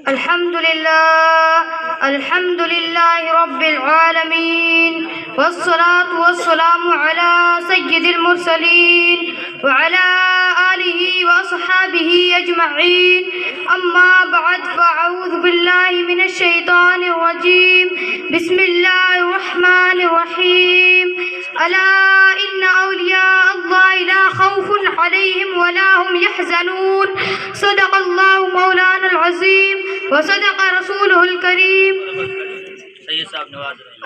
الحمد لله رب العالمين والصلاة والسلام على سيد المرسلين وعلى آله وأصحابه أجمعين. أما بعد فأعوذ بالله من الشيطان الرجيم. بسم الله الرحمن الرحيم. ألا إن أولياء الله لا خوف عليهم ولا هم يحزنون. صدق الله مولانا العظيم وصدق رسوله الكريم.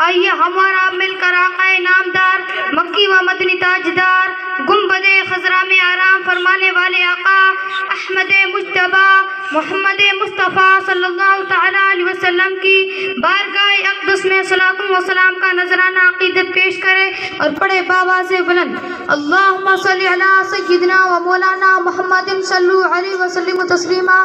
آئیے ہمارا مل کر آقا نامدار مکی و مدنی تاجدار گنبد خضرا میں آرام فرمانے والے آقا احمد مجتبی محمد مصطفیٰ صلی اللہ تعالی علیہ وسلم کی بارگاہ اقدس میں صلاۃ و سلام کا نذرانہ عقیدت پیش کرے اور پڑھے باواز بلند اللہم صلی علی سیدنا و مولانا محمد صلی اللہ علیہ وسلم تسلیما.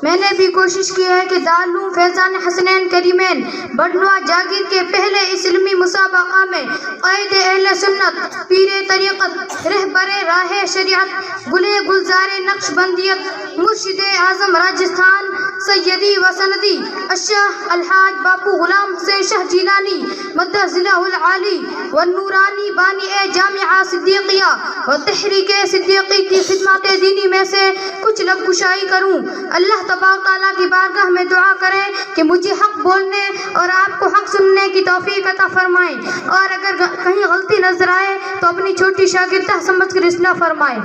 میں نے بھی کوشش کی ہے کہ دارالعلوم فیضان حسنین کریمین بڑنوا جاگیر کے پہلے اس علمی مسابقہ میں قائد اہل سنت پیر طریقت رہبر راہ شریعت گلے گلزار نقش بندیت مرشد اعظم راجستھان سیدی و سندی الشیخ الحاج باپو غلام حسین شاہ جیلانی مدہ ضلع العالی والنورانی بانی جامعہ صدیقیہ و تحریک صدیقی کی خدمات دینی میں سے کچھ لب کشائی کروں. اللہ تبارک تعالیٰ کی بارگاہ میں دعا کریں کہ مجھے حق بولنے اور آپ کو حق سننے کی توفیق عطا فرمائیں اور اگر کہیں غلطی نظر آئے تو اپنی چھوٹی شاگردہ سمجھ کر اصلاح فرمائیں.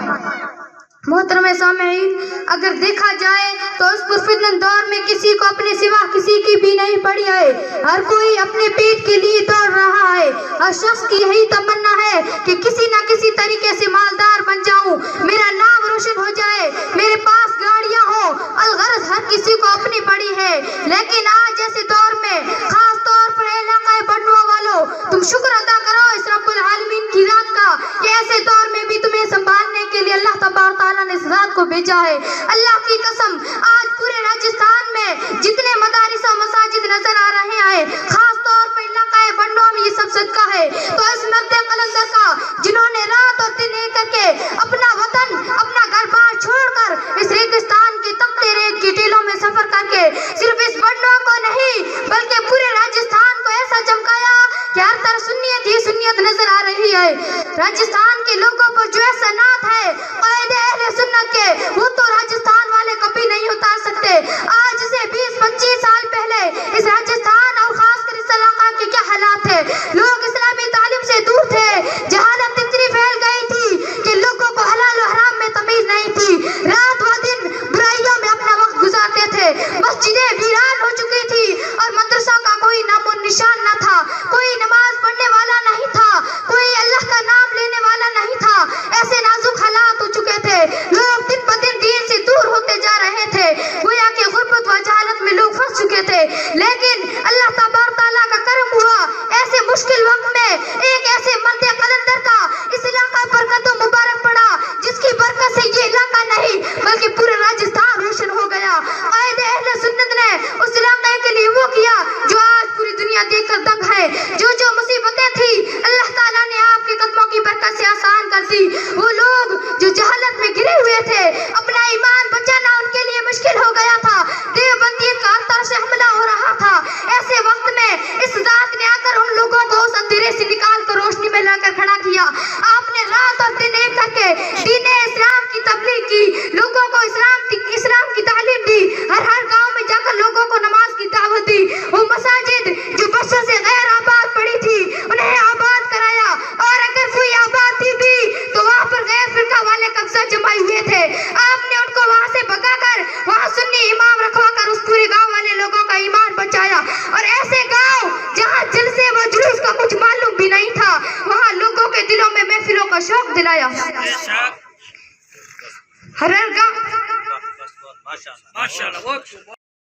محترم سامعین، اگر دیکھا جائے تو اس پرفتن دور میں کسی کو اپنے سوا کسی کی بھی نہیں پڑی ہے. ہر کوئی اپنے پیٹ کے لیے دوڑ رہا ہے. ہر شخص کی یہی تمنا ہے کہ کسی نہ کسی طریقے سے مالدار بن جاؤں، میرا نام روشن ہو جائے، میرے پاس گاڑیاں ہوں. الغرض ہر کسی کو اپنی پڑی ہے. لیکن آج ایسے دور میں خاص طور پر علاقہ بڑنوا والوں، تم شکر ادا کرو اس رب العالمین کی ذات کا کہ ایسے دور میں بھی تمہیں سنبھالنے کے لیے اللہ تبارک تعالیٰ نے اس ذات کو بھیجا ہے. اللہ کی قسم آج پورے راجستھان میں جتنے مدارس و مساجد نظر آ رہے ہیں، خاص طور پر علاقہ بڑنوا میں یہ سب صدقہ ہے تو اس مرد قلندر کا جنہوں نے رات اور دن ایک کر کے اپنا وطن اپنا گھر بار چھوڑ کر اس ریگستان کے تپتے ریت کی ٹیلوں میں سفر کر کے صرف اس بڑنوا کو نہیں بلکہ پورے راجستھان کو ایسا چمکایا کہ ہر طرف سنیت ہی سنیت نظر آ رہی ہے. راجستھان کے لوگوں پر جو ایسا نعت ہے قائد اہل سنت کے، وہ تو راجستھان والے کبھی نہیں اتار سکتے. آج سے 20-25 سال پہلے اس راجستھان اور خاص کر اس علاقہ کے کیا حالات تھے. لوگ اسلامی تعلیم سے دور تھے، جہالت اتنی پھیل گئی تھی کہ لوگوں کو حلال و حرام میں تمیز نہیں تھی. رات و دن برائیوں میں اپنا وقت گزارتے تھے. مسجدیں ویران ہو چکی تھی اور مدرسوں کا کوئی نام و نشان نہ تھا. کوئی نماز پڑھنے والا نہیں تھا، کوئی اللہ کا نام لینے والا نہیں تھا. ایسے نازک حالات ہو چکے تھے. لوگ دن بدن دین سے دور ہوتے جا رہے تھے، گویا کہ غربت و جہالت میں لوگ پھنس چکے تھے. لیکن اللہ تبارک تعالیٰ کا کرم ہوا، ایسے مشکل وقت میں ایک ایسے مرد قلندر کا اس علاقہ پر قدم مبارک پڑا جس کی برکت سے یہ علاقہ نہیں بلکہ پورا راجستھان روشن ہو گیا. قائد اہل سنت نے اس علاقے کے لیے وہ کیا جو آج پوری دنیا دیکھ کر دنگ ہے. جو مصیبتیں تھی اللہ تعالیٰ نے آپ کے قدموں کی برکت سے آسان کر دی. وہ لوگ جو جہالت میں گرے ہوئے تھے، اپنا ایمان بچانا ان کے لیے مشکل ہو گیا تھا. دیوبندیت کا ہر طرف سے حملہ ہو رہا تھا. ایسے وقت میں اس ذات نے آ کر ان لوگوں کو اس اندھیرے سے نکال کر روشنی میں لا کر کھڑا کیا. آپ نے رات اور دن ایک کر کے دین اسلام کی تبلیغ کی، لوگوں کو اسلام کی تعلیم دی. ہر گاؤں میں جا کر لوگوں کو نماز کی دعوت دی. وہ مساجد جو برسوں سے غیر آباد پڑی تھی انہیں آباد کرایا، اور اگر کوئی آباد تھی بھی تو وہاں پر غیر فرقہ والے قبضہ جمائے ہوئے تھے. آپ نے ان کو وہاں سے بھگا کر وہاں سنی امام رکھوا کر اس پورے گاؤں والے لوگوں کا ایمان بچایا. اور ایسے گاؤں جہاں جلسے و جلوس کا کچھ معلوم بھی نہیں تھا، وہاں لوگوں کے دلوں میں محفلوں کا شوق دلایا. ہر گاؤں